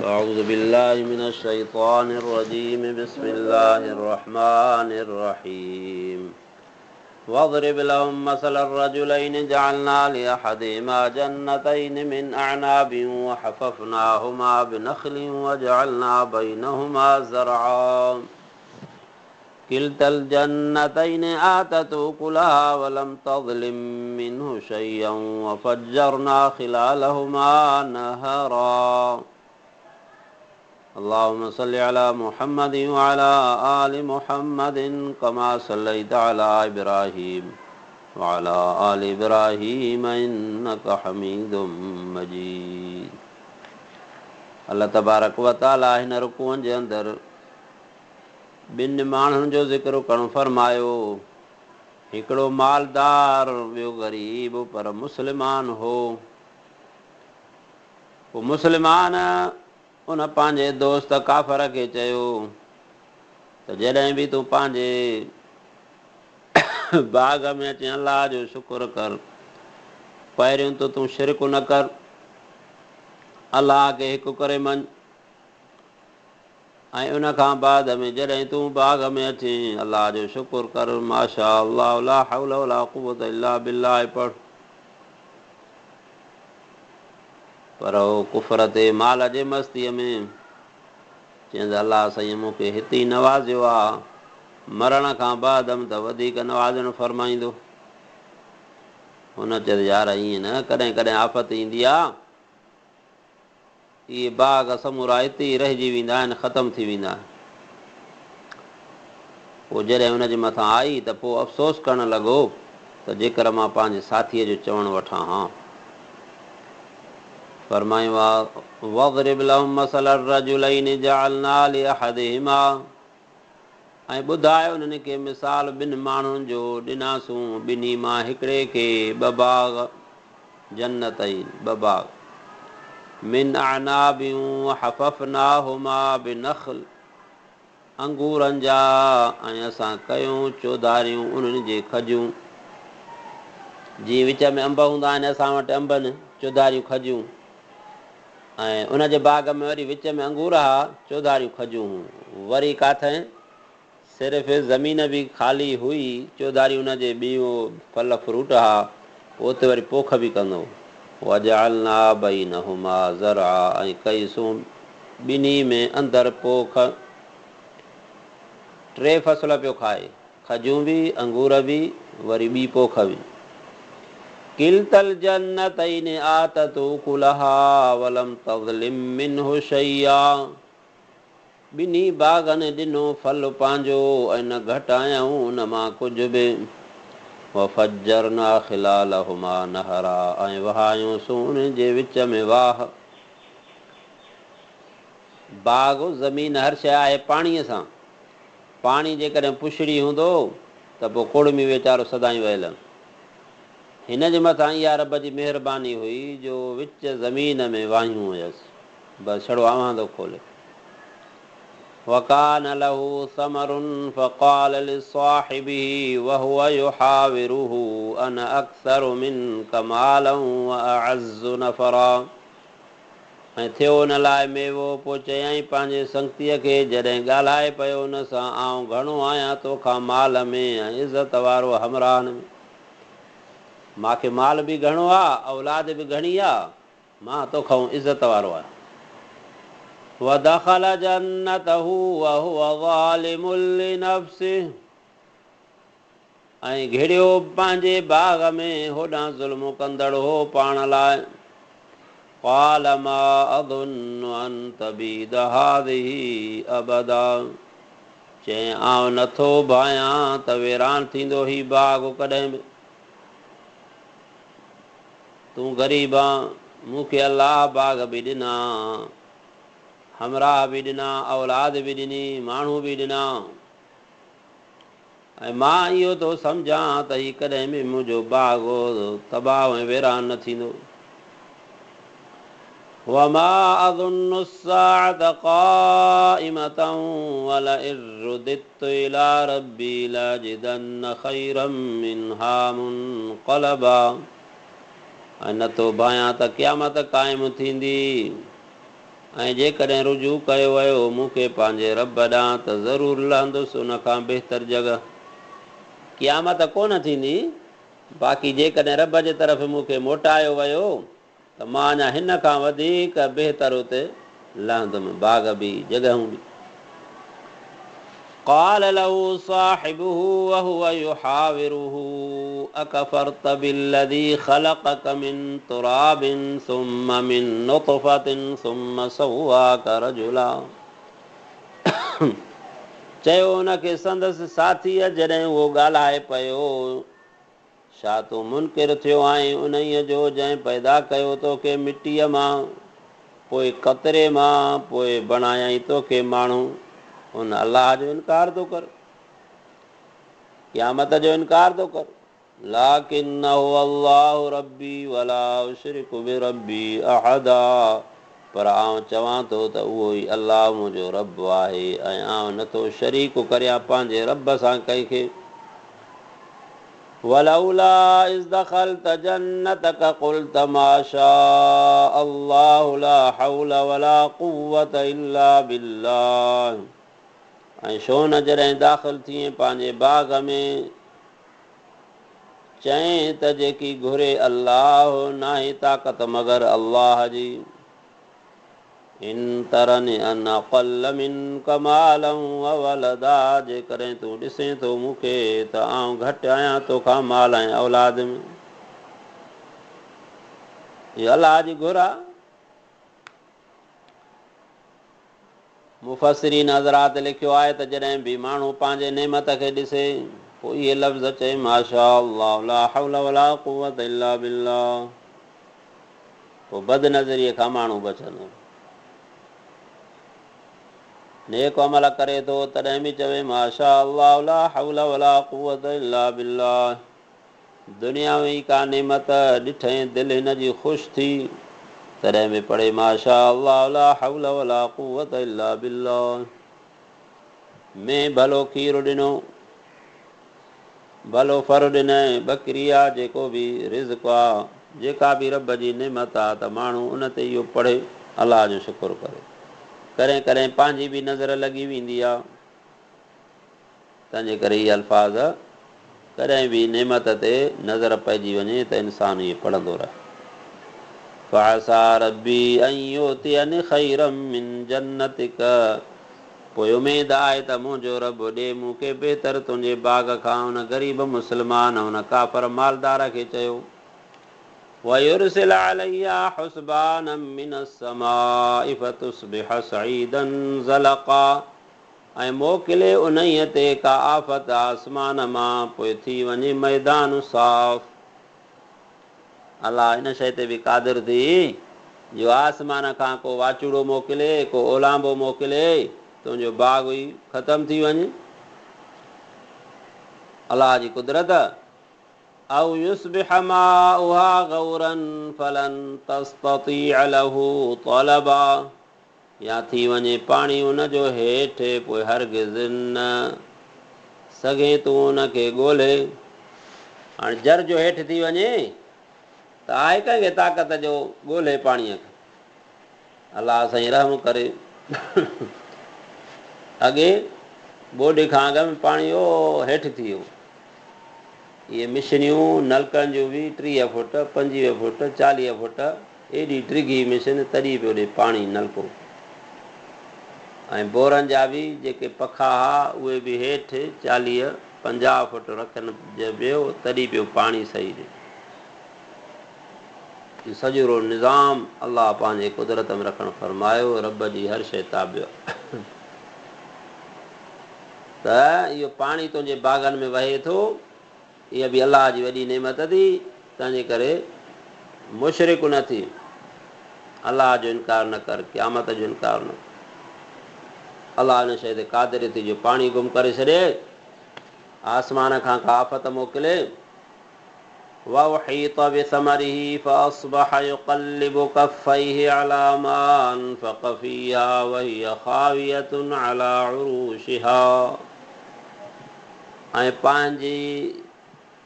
أعوذ بالله من الشيطان الرجيم بسم الله الرحمن الرحيم واضرب لهم مثل الرجلين جعلنا لأحدهما جنتين من أعناب وحففناهما بنخل وجعلنا بينهما زرعا كلتا الجنتين آتت أكلها ولم تظلم منه شيئا وفجرنا خلالهما نهرا اللهم صل على محمد وعلى آل محمد كما صليت على إبراهيم وعلى آل إبراهيم إنك حميد مجيد अल्लाह तबारक व तआला हिन रुकूअनि जे अंदरि ॿिनि माण्हुनि जो ज़िक्र करणु फरमायो। हिकिड़ो मालदार, ॿियो ग़रीब, पर मुस्लमान हो। पोइ मुस्लमान उन पंहिंजे दोस्त काफ़र खे चयो त जॾहिं बि तूं पंहिंजे बाग़ में अची अलाह जो शुक्र कर। पहिरियों त तूं शिरक न कर, अलाह खे हिकु करे मञ, ऐं उन खां बाद में जॾहिं तूं बाग़ में अची अलाह जो शुक्र कर। माशा अल्लाह ला हौला वला कुव्वत इल्ला बिल्लाह पढ़। पर हो कुफर ते माल जे मस्तीअ में चवंदा अलाह साईं मूंखे हिते ई नवाज़ियो आहे, मरण खां बाद त वधीक नवाज़णु फरमाईंदो। हुन चयो यार ईअं न, कॾहिं कॾहिं आफ़त ईंदी आहे, इहे बाग़ समूरा हिते ई रहिजी वेंदा आहिनि, ख़तमु थी वेंदा आहिनि। पोइ जॾहिं हुनजे मथां आई त पोइ अफ़सोस करणु लॻो त जेकर मां पंहिंजे साथीअ जो चवणु वठां हा। फरमायो आहे वज़रिब लहुम मसल रजुलैनि जअलना लिअहदिहिमा, ऐं ॿुधायो उन्हनि खे मिसाल ॿिनि माण्हुनि जो ॾिनासूं, ॿिन्ही मां हिकिड़े खे ॿ बाग़ जन्नतैन, ॿ बाग़ मिन अनाबियूं हफ़फ़नाहुमा बिनख़ल, अंगूरनि जा, ऐं असां कयूं चौधारियूं उन्हनि जे खजूं। जीअं विच में अंब हूंदा आहिनि, असां वटि अंबनि चौधारियूं खजूं, ऐं उन जे बाग़ में वरी विच में अंगूर हा, चौधारियूं खजूं हुयूं। वरी काथे सिर्फ़ु ज़मीन बि ख़ाली हुई, चौधारियूं उन जे ॿियूं फल फ्रूट हा, उते वरी पोख बि कंदो। वजअलना बैनहुमा ज़रआ, ऐं कईसूं ॿिन्ही में अंदरि पोख। टे फसल पियो खाए, खजूं बि, अंगूर बि, वरी ॿी पोख बि। किलतल जन्नतैन आतत उकुलहा वलम तज़लिम मिन्हु शैया, ॿिन्ही बाग़नि ॾिनो फल पंहिंजो, ऐं न घटायूं उन मां कुझु बि। वफ़ज्जरना खिलालहुमा नहरा, ऐं वहायूंसूं उन जे विच में वाह। बाग़ ज़मीन हर शइ आहे पाणीअ सां। पाणी जेकॾहिं पुछड़ी हूंदो त पोइ कुड़मी वीचारो सदाईं वहियल। हिन जे मथां इहा रब जी महिरबानी हुई जो विच ज़मीन में वाहियूं हुयसि, बसि छड़ो आवांदो खोले। वकान लहू समरुन फ़क़ाल लिस्वाहिबिही वहुव युहाविरुहु अना अक्सरु मिनक मालन व अअज़्ज़ु नफ़रा, ऐं थियो हुन लाइ मेवो। पोइ चयईं पंहिंजे संगतीअ खे जॾहिं ॻाल्हाए पियो हुन सां, आउं घणो आहियां तोखां माल में ऐं इज़त वारो हमराहन में। मूंखे माल बि घणो आहे, औलाद बि घणी आहे, मां तोखां इज़त वारो आहियां। वदख़ल जन्नतहू वहुव ज़ालिमुन लिनफ़्सिह, ऐं घिड़ियो पंहिंजे बाग़ में, होॾां ज़ुल्म कंदड़ हो पाण लाइ। क़ाल मा अज़ुन्नु अन तबीद हाज़िही अबदा, चई आउं नथो भायां त वीरान थींदो ही बाग़ कॾहिं बि। तूं ग़रीब आं, मूंखे अलाह बाग़ बि ॾिना, हमराह बि ॾिना, औलाद बि ॾिनी, माण्हू बि ॾिना, ऐं मां इहो थो सम्झां त हीउ कॾहिं बि मुंहिंजो बाग़ तबाह ऐं वीरान न थींदो। वमा अज़ुन्नु अस्साअत क़ाइमतन वलइन रुदित्तु इला रब्बी लअजिदन्न खैरम मिन्हा मुनक़लबा, ऐं नथो भायां त क़यामत क़ाइमु थींदी, ऐं जेकॾहिं रुजू कयो वियो मूंखे पंहिंजे रब ॾांहुं त ज़रूरु लहंदुसि उन खां बहितर जॻह। क़यामत कोन थींदी, बाक़ी जेकॾहिं रब जे तरफ़ मूंखे मोटायो वियो त मां अञा हिन खां वधीक बहितर उते लहंदुमि, बाग़ बि जॻहियूं बि। قال له صاحبه وهو يحاوره أكفرت بالذي خلقك من تراب ثم من نطفة ثم سواك رجلا। चयो हुनखे संदसि साथीअ जॾहिं उहो ॻाल्हाए पियो, छा तूं मुनकिर थियो आहीं उन्हीअ जो जंहिं पैदा कयो तोखे मिटीअ मां, पोइ कतरे मां, पोइ बणायई तोखे माण्हू। उन अलाह जो इनकार थो कर, क़यामत जो इनकार थो कर। लाकिन्नहु अल्लाहु रब्बी वला उशरिकु बिरब्बी अहदा, पर आउं चवां थो त उहो ई अलाह मुंहिंजो रब आहे ऐं आउं नथो शरीक करियां पंहिंजे रब सां कंहिंखे। वलौला इज़ दख़लत जन्नतक क़ुल्त मा शाअ अल्लाहु ला हौल वला क़ुव्वत इल्ला बिल्लाह। ऐं छो न जॾहिं दाख़िल थिए पंहिंजे बाग़ में चएं त जेकी घुरे अल्लाह नाहे ताक़त मगर अल्लाह जी। इन तरनि अन अक़ल मिनक मालन व वलदा, जेकॾहिं तूं ॾिसें थो मूंखे त आउं घटि आहियां तोखां माल ऐं औलाद में। इहा अलाह जी घुर आहे। मुफ़सिरीन हज़रात लिखियो आहे त जॾहिं बि माण्हू पंहिंजे नेमत खे ॾिसे पोइ इहे लफ़्ज़ चए माशा अल्लाह ला हौल वला क़ुव्वत इल्ला बिल्लाह, पोइ बदनज़रीअ खां माण्हू बचंदो। नेक अमल करे थो तॾहिं बि चवे माशा अल्लाह ला हौल वला क़ुव्वत इल्ला बिल्लाह। दुनियावी का नेमत ॾिठई दिलि हिन जी ख़ुशि थी तॾहिं बि पढ़े माशा अल्लाह ला हौल वला क़ुव्वत इल्ला बिल्लाह। में भलो खीरु ॾिनो, भलो फर ॾिनई, बकरी आहे, जेको बि रिज़्क़ आहे, जेका बि रब जी नेमत आहे त माण्हू उन ते इहो पढ़े अलाह जो शुकुरु करे। कॾहिं कॾहिं पंहिंजी बि नज़र लॻी वेंदी आहे, तंहिंजे करे इहे अल्फाज़ कॾहिं बि नेमत ते नज़र पइजी वञे त इंसानु इहे पढ़ंदो रहे। फ़असा रब्बी अन युतियनि ख़ैरम मिन जन्नतिक, पोइ उमेदु आहे त मुंहिंजो रब ॾे मूंखे बहितर तुंहिंजे बाग़ खां। हुन ग़रीब मुस्लमान हुन काफ़र मालदार खे चयो वयुरसिल अलैया हुस्बानम मिनस समाइ फतुस्बिह सईदन ज़लक़ा, ऐं मोकिले उन्हीअ ते का आफ़त आसमान मां, पोइ थी वञे मैदान साफ़। अलाह हिन शइ ते बि क़ादिर थी जो आसमान खां को वाचूड़ो मोकिले, को ओलांबो मोकिले, तुंहिंजो बाग़ ई ख़तमु थी वञे। अलाह जी कुदरत। औ युस्बिह माउहा गौरन फलन तस्ततीअ लहू तलबा, या थी वञे पाणी उनजो हेठि, पोइ हरगिज़ न सघे तूं उनखे ॻोल्हे। हाणे जर जो हेठि थी वञे त आहे कंहिंखे ताक़त जो ॻोल्हे पाणीअ खे। अलाह साईं रहम करे। अॻे ॿोॾि खां अॻ में पाणी हेठि थी वियो। इहे मिशनियूं नलकनि जूं बि 30 फुट 25 फुट 40 फुट एॾी ड्रिघी मिशन, तॾहिं बि ओॾे पाणी नलको। ऐं बोरनि जा बि जेके पखा हुआ उहे बि हेठि 40-50 फुट रखनि वियो, तॾहिं पियो पाणी सही ॾे। सॼो निज़ाम अलाह पंहिंजे कुदरत में रखणु फरमायो। रब जी हर शइ ताबियो। त इहो पाणी तुंहिंजे बाग़नि में वहे थो, इहा बि अलाह जी वॾी नेमत थी। तंहिंजे करे मुशरिक न थी, अलाह जो इनकार न कर, क़यामत जो इनकार न कर। अलाह हिन शइ ते क़ादिर थी जो पाणी गुम करे छॾे, आसमान खां का आफ़त मोकिले। وَأُحِيطَ بِثَمَرِهِ فَأَصْبَحَ يُقَلِّبُ كَفَّيْهِ عَلَى مَا أَنفَقَ فِيهَا وَهِيَ خَاوِيَةٌ عَلَى عُرُوشِهَا،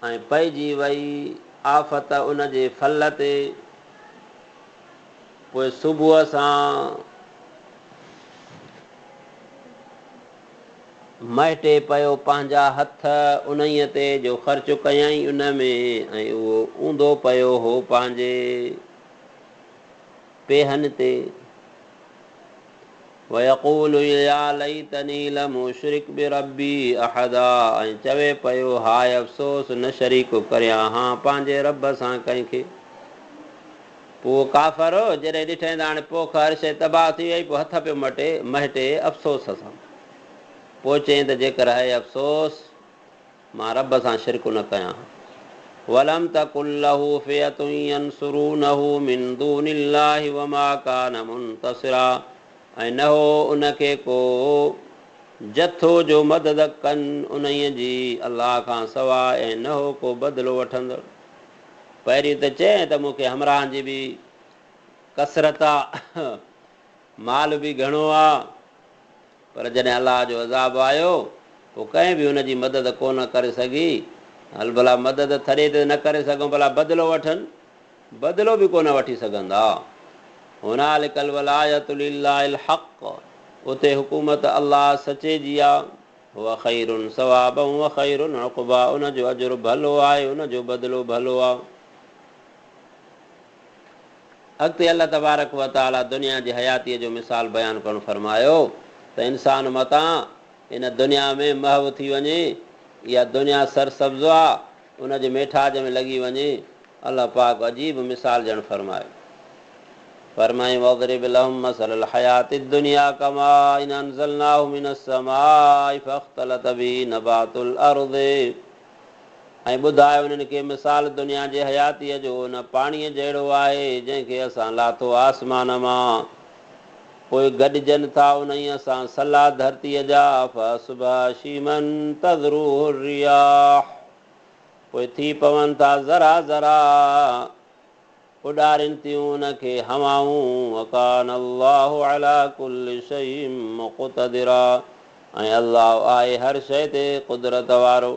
ऐं पइजी वई आफ़त उन जे फल ते, पोइ सुबुह सां महिटे पियो पंहिंजा हथ उन्हीअ ते जो ख़र्च कयईं उन में, ऐं उहो ऊंधो पियो हो पंहिंजे पेहन ते। वयक़ूलु या लैतनी लम उशरिक बिरब्बी अहदा, ऐं चवे पियो हाय अफ़सोस न शरीक करियां हा पंहिंजे रब सां कंहिंखे। पोइ काफ़र जॾहिं ॾिठईं त हाणे पोख हर शइ तबाह थी वई, पोइ हथ पियो महिटे अफ़सोस सां। पोइ चयईं त जेकर आहे अफ़सोस मां रब सां शिरक न कयां। वलम तकुन लहू फियतुन यंसुरूनहू मिन दूनिल्लाहि वमा कान मुंतसिरा, ऐं न हो उनखे को जथो जो मदद कनि उन्हीअ जी अलाह खां सवाइ, ऐं न हो को बदिलो वठंदड़। पहिरीं त चए त मूंखे हमराहनि जी बि कसरत आहे, माल बि घणो आहे, पर जॾहिं अलाह जो अज़ाब आयो पोइ कंहिं बि हुनजी मदद कोन करे सघी। हल भला मदद थॾे ते न करे सघूं, भला बदिलो वठनि, बदिलो बि कोन वठी सघंदा। हुनालिकल वलायतु लिल्लाहिल हक़, उते हुकूमत अलाह सचे जी आहे। हुव ख़ैरुन सवाबन व ख़ैरुन उक़बा, उनजो अजुर भलो आहे, उनजो बदिलो भलो आहे। अॻिते अलाह तबारक व तआला दुनिया जी हयातीअ जो मिसाल बयानु करणु फरमायो त इंसान मतां इन दुनिया में महव थी वञे, इहा दुनिया सरसब्ज़ आहे, उनजे मेठाज में लॻी वञे। अलाह पाक अजीब मिसाल ॼण फरमायो। फरमाई वज़रिब लहुम मसलल हयातिद दुनिया कमाइन अंज़लनाहु मिनस समाई फख्तलत बिही नबातुल अर्ज़ि, ऐं ॿुधायो उन्हनि खे मिसाल दुनिया जे हयातीअ जो उन पाणीअ जहिड़ो आहे जंहिंखे असां लाथो आसमान मां, पोइ गॾिजनि था उन्हीअ सां सला धरतीअ जा, फअसबह शीमन तज़रुहु रियाह, पोइ थी पवनि था ज़रा ज़रा, उॾारिन थियूं उनखे हवाऊं। वकान अल्लाहु अला कुल्लि शैइन मुक़तदिरा, ऐं अल्लाह आहे हर शइ ते कुदरत वारो।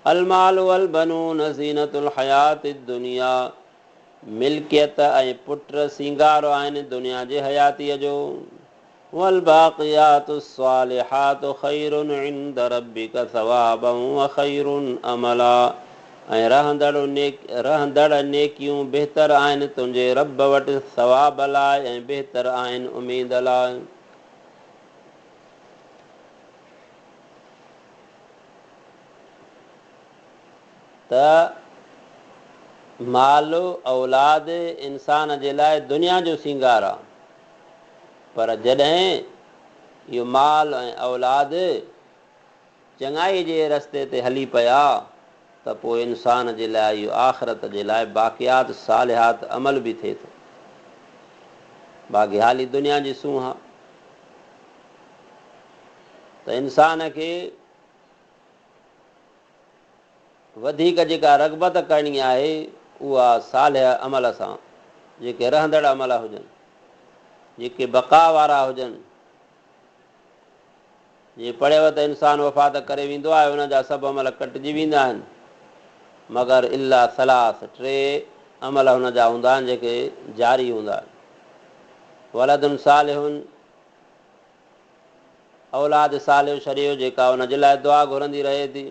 अलमाल वल बनून ज़ीनतुल हयातिद दुनिया, मिल्कियत ऐं पुट सींगार आहिनि दुनिया जे हयातीअ जो। वल बाक़ियातुस सालिहातु ख़ैरुन इंद रब्बिका सवाबन व ख़ैरुन अमला, ऐं रहंदड़ नेकियूं बहितर आहिनि तुंहिंजे रब वटि सवाब लाइ, ऐं बहितर आहिनि उमीद लाइ। त माल औलाद इंसान जे लाइ दुनिया जो सींगार आहे, पर जॾहिं इहो माल ऐं औलाद चङाई जे रस्ते ते हली पिया त पोइ इंसान जे लाइ इहो आख़िरत जे लाइ बाक़ियात सालिहात अमल बि थिए थो। बाक़ी हाली दुनिया जी सूंह आहे त इंसान खे वधीक जेका रग़बत करणी आहे उहा सालिह अमल सां, जेके रहंदड़ अमल हुजनि, जेके बका वारा हुजनि। जीअं पढ़ियव त इंसानु वफ़ात करे वेंदो आहे, हुनजा सभु अमल कटिजी वेंदा आहिनि, मगर इला सलास, टे अमल हुनजा हूंदा आहिनि जेके जारी हूंदा आहिनि। वलदुन सालिहुन, औलाद सालिह शरीयो जेका हुनजे लाइ दुआ घुरंदी रहे थी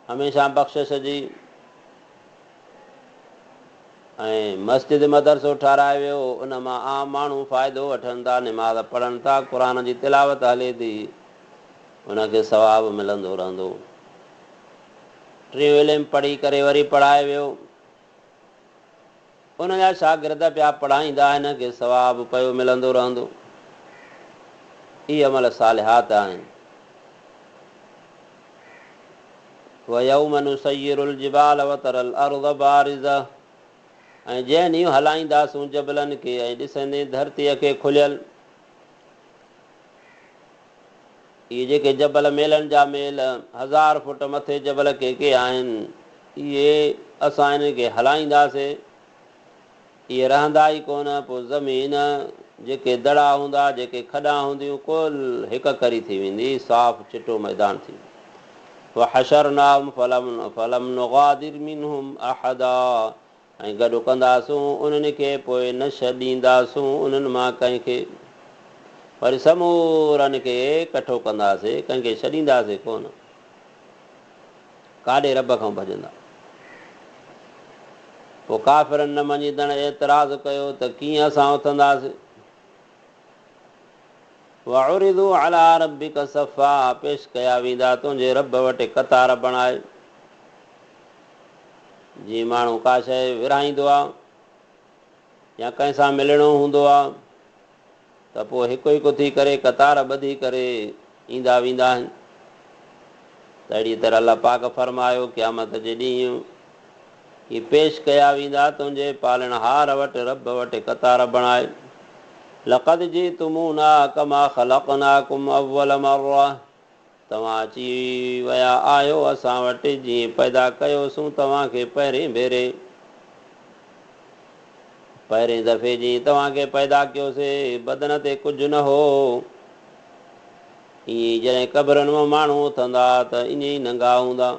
हमेशह बख़्शिश जी, ऐं मस्जिद मदरसो ठाराए वियो, उन मां आम माण्हू फ़ाइदो वठनि था, निमाज़ पढ़नि था, क़ुर जी तिलावत हले थी, उनखे सवाबु मिलंदो रहंदो। टियों इल्मु पढ़ी करे वरी पढ़ाए वियो, उनजा शागिर्द पिया पढ़ाईंदा, हिनखे सवाबु पियो मिलंदो रहंदो। इहे अमल सालिहात आहिनि। वयौम नुसय्यिरुल जिबाल वतरल अर्ज़ बारिज़ा, ऐं जंहिं ॾींहुं हलाईंदासूं जबलनि खे ऐं ॾिसंदे धरतीअ खे खुलियल। इहे जेके जबल मेलनि जा मेल 1000 फुट मथे जबल के आहिनि, इहे असां इनखे हलाईंदासीं, इहे रहंदा ई कोन। पोइ ज़मीन जेके दड़ा हूंदा, जेके खॾा हूंदियूं, कुल हिक करी थी वेंदी, साफ़ चिटो मैदान थी वेंदो। वहशरनाहुम फलम नुगादिर मिनहुम अहदा, ऐं गॾु कंदासूं उन्हनि खे, पोइ न छॾींदासूं उन्हनि मां कंहिंखे। वरी समूरनि खे कठो कंदासीं, कंहिंखे छॾींदासीं कोन, काॾे रब खां भॼंदा। पोइ काफ़िरनि न मञींदड़ एतिराज़ कयो त कीअं असां उथंदासीं। वउरिदू अला रब्बिक सफ़ा, पेश कया वेंदा तुंहिंजे रब वटि कतार बणाए। जीअं माण्हू का शइ विरहाईंदो आहे या कंहिं सां मिलणो हूंदो आहे त पोइ हिकु हिकु थी करे कतार ॿधी करे ईंदा वेंदा आहिनि। त अहिड़ी तरह अलाह पाक फरमायो क़यामत जे ॾींहुं ही पेश कया वेंदा तुंहिंजे पालणहार वटि, रब वटि कतार बणाए। लक़द जीतुमूना कमा ख़लक़नाकुम अव्वल मर्रा, तव्हां अची विया आहियो असां वटि जीअं पैदा कयोसीं तव्हांखे पहिरें भेरे, पहिरें दफ़े जीअं तव्हांखे पैदा कयोसीं बदन ते कुझु न हो। ईअं जॾहिं क़बरुनि मां माण्हू उथंदा त ईअं ई नंगा हूंदा।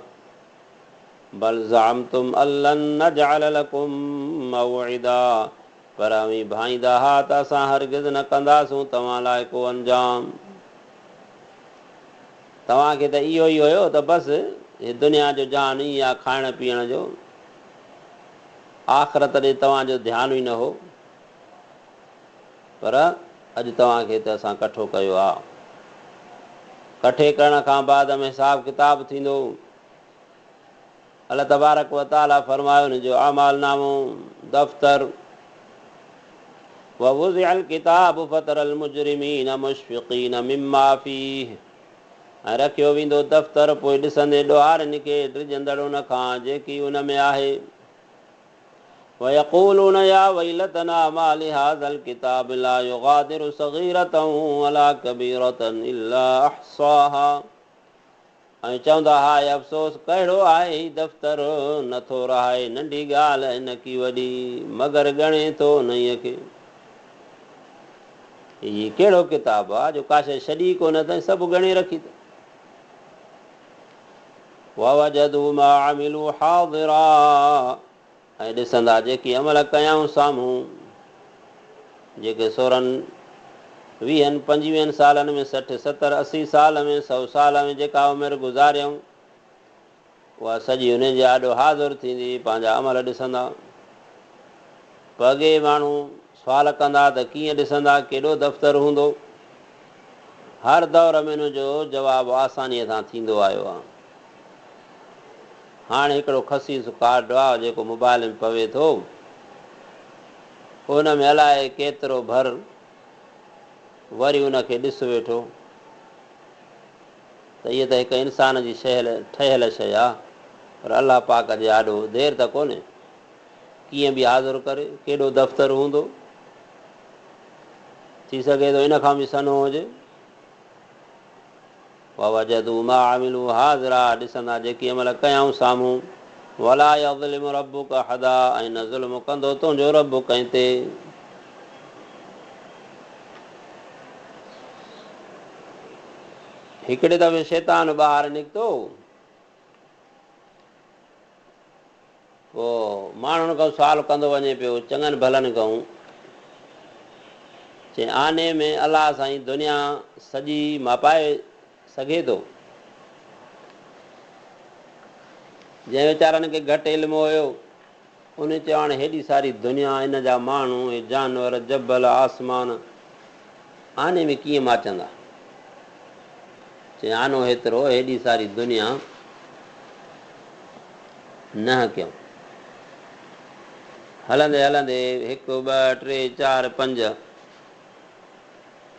बल ज़अमतुम अल्लन नजअल लकुम मौइदा, पर अवी भाईंदा हा त असां हरगिज़ न कंदासूं तव्हां लाइ को अंजाम। तव्हांखे त इहो ई हुयो त बसि हे दुनिया जो जान ई आहे, खाइण पीअण जो, आख़िरत ॾे तव्हांजो ध्यानु ई न हो। पर अॼु तव्हांखे त असां कठो कयो आहे। कठे करण खां बाद में हिसाब किताब थींदो। अलाह तबारक व तआला फरमायो हुनजो अमाल नामो दफ़्तर, ववुज़िअल किताब फतरल मुजरिमीन मुशफ़िक़ीन मिम्मा फ़ीह, ऐं रखियो वेंदो दफ़्तर, पोइ ॾिसंदे ॾोहारनि खे ड्रिजंदड़ उन खां जेकी उन में आहे। वयक़ूलून या वैलतना मा लिहाज़ल किताब ला युग़ादिरु सग़ीरतन वला कबीरतन इल्ला अहसाहा, ऐं चवंदा हा अफ़सोस कहिड़ो आहे ही दफ़्तर, नथो रहाए नंढी ॻाल्हि न की वॾी, मगर ॻणे थो उन्हीअ खे। हीअ कहिड़ो किताबु आहे जो का शइ छॾी कोन अथई, सभु ॻणे रखी अथई। ववजदू मा अमिलू हाज़िरा, ऐं ॾिसंदा जेकी अमल कयाऊं साम्हूं, जेके 16, 20, 25 सालनि में, 60, 70, 80 साल में, 100 साल में जेका उमिरि गुज़ारियऊं, उहा सॼी हुन जे आॾो हाज़ुरु थींदी, पंहिंजा अमल ॾिसंदा। पगे माण्हू सुवाल कंदा त कीअं ॾिसंदा, केॾो दफ़्तर हूंदो। हर दौर में हुन जो जवाबु आसानीअ सां थींदो आयो आहे। हाणे हिकिड़ो ख़सीस कार्ड आहे जेको मोबाइल में पवे थो, उन में अलाए केतिरो भर, वरी उनखे ॾिस वेठो त इहा त हिकु इंसान जी ठहियल शइ आहे, पर अलाह पाक जे आॾो देरि त कोन्हे, कीअं बि हाज़ुरु करे, केॾो दफ़्तर हूंदो, थी सघे थो इन खां बि सनो हुजे। ववजदू मा अमिलू हाज़िरा, ॾिसंदा जेकी अमल कयाऊं साम्हूं, वला यज़लिमु रब्बुक अहदा, ऐं न ज़ुल्म कंदो तुंहिंजो रब कंहिं ते। हिकिड़े दफ़े शैतान ॿाहिरि निकितो, पोइ माण्हुनि खां सुवाल कंदो वञे पियो, चङनि भलनि खां, चई आने में अलाह साईं दुनिया सॼी मापाए सघे थो। जंहिं वीचारनि खे घटि इल्मु हुयो उन चयो हाणे हेॾी सारी दुनिया, इन जा माण्हू, हे जानवर, जबल, आसमान, आने में कीअं माचंदा। चई आनो हेतिरो, हेॾी सारी दुनिया न कयूं। हलंदे हलंदे 1, 2, 3, 4, 5,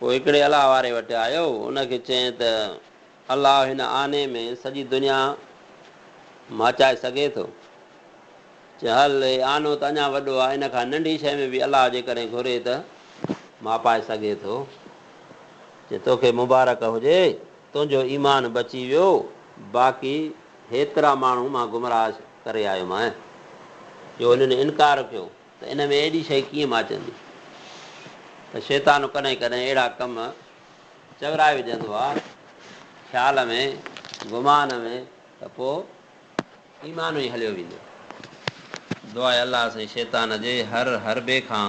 पोइ हिकिड़े अलाह वारे वटि आयो, उनखे चयईं त अलाह हिन आने में सॼी दुनिया माचाए सघे थो। चए हल आनो त अञा वॾो आहे, इन खां नंढी शइ में बि अलाह जे करे घुरे त मापाए सघे थो। चए तोखे मुबारक हुजे, तुंहिंजो ईमान बची वियो, बाक़ी हेतिरा माण्हू मां गुमराह करे आयोमांइ। जो हिननि इनकार कयो त इन में एॾी शइ कीअं माचंदी। त शैतान कॾहिं कॾहिं अहिड़ा कम चवराए विझंदो आहे ख़्याल में, गुमान में, त पोइ ईमान ई हलियो वेंदो। दुआ आहे अलाह साईं शैतान जे हर हरबे खां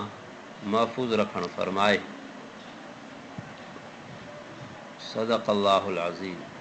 महफ़ूज़ रखणु फरमाए। सदक़ अल्लाहुल अज़ीम।